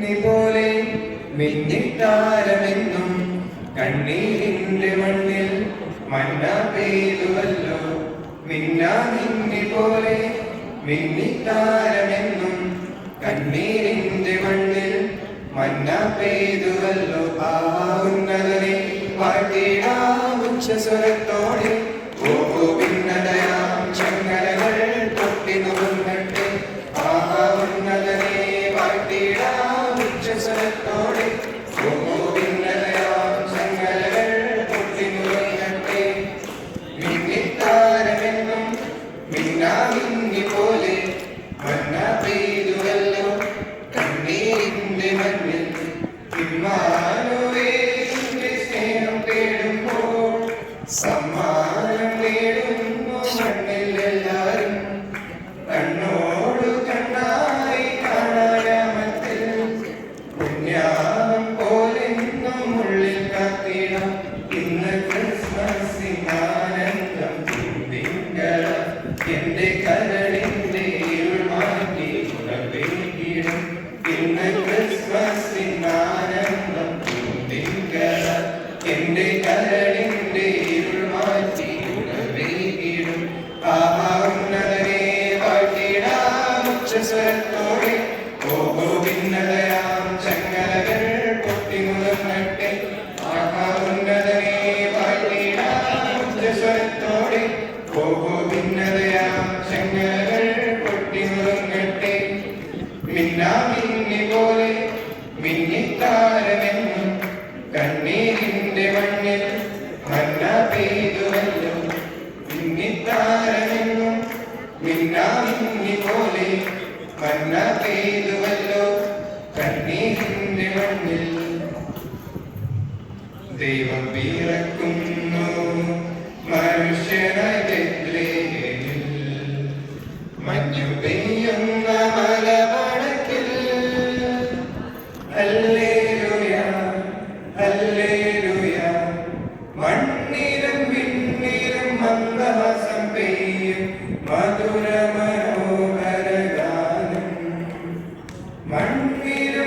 പോലെ മിന്നിത്താരമെന്നും കണ്ണീരിന്റെ മണ്ണിൽ മന്ന പെയ്തുവല്ലോ. മിന്നാമിന്നി പോലെ മിന്നിത്താരമെന്നും കണ്ണീരിന്റെ മണ്ണിൽ മന്ന പെയ്തുവല്ലോ. ആ ഉന്നതനെ പാട്ടിടാം ഉച്ചസ്വരത്തോടെ. ഓഹോ ഭിന്നതയാം ചങ്ങലകൾ പൊട്ടിനുറുങ്ങട്ടെ. ആ ഉന്നതനെ പാട്ടിടാം ഉച്ചസ്വരത്തോടെ. ഓഹോ ഭിന്നതയാം ചങ്ങലകൾ പൊട്ടിനുറുങ്ങട്ടെ. മിന്നിത്താരമെന്നും മിന്നാമിന്നി പോലെ മന്ന പെയ്തുവല്ലോ കണ്ണീരിന്റെ മണ്ണിൽ. ഇമ്മാനുവേലിന്റെ സ്നേഹം തേടുമ്പോൾ സമ്മാനം നേടുന്നു മണ്ണിൽ എല്ലാരും. കണ്ണോടു കണ്ണായി കാണാമത്തിൽ പുണ്യാം പോലെന്നും ഉള്ളിൽ കാത്തിടാം. ഇന്ന് ക്രിസ്മസിന് ആനന്ദം ചിന്തിങ്കല. എന്റെ കരളിന്റെ ഇരുൾ മാറ്റി ഉണർവേകിടും. ഇന്ന് ക്രിസ്മസിന് ആനന്ദം ചിന്തിങ്കല. എന്റെ കരളിന്റെ ഇരുൾ മാറ്റി ഉണർവേകിടും. ആഹാ ഉന്നതനെ വാഴ്ത്തിടാം ഉച്ചസ്വരത്തോടെ. ഓഹോ ഭിന്നതയാം ചങ്ങലകൾ പൊട്ടിനുറങ്ങട്ടെ. ആഹാ ഉന്നതനെ വാഴ്ത്തിടാം ഉച്ചസ്വരത്തോടെ. ഓഹോ ഭിന്നതയാം ചങ്ങലകൾ പൊട്ടിനുറങ്ങട്ടെ. മിന്നാമിന്നി പോലെ മിന്നിത്താരമെന്നും കണ്ണീരിന്റെ മണ്ണിൽ മന്ന പെയ്തുവല്ലോ. മിന്നിത്താരമെന്നും മിന്നാമിന്നി പോലെ മന്ന പെയ്തുവല്ലോ കണ്ണീരിന്റെ മണ്ണിൽ. ദൈവം പിറക്കുന്നു മനുഷ്യനായി ബെത്ലഹേമിൽ. മഞ്ഞു പെയ്യുന്ന മലമടക്കിൽ. Hallelujah hallelujah. മണ്ണിലും വിണ്ണിലും മന്ദഹാസം പെയ്യും മധുര മനോഹര ഗാനം. മണ്ണിലും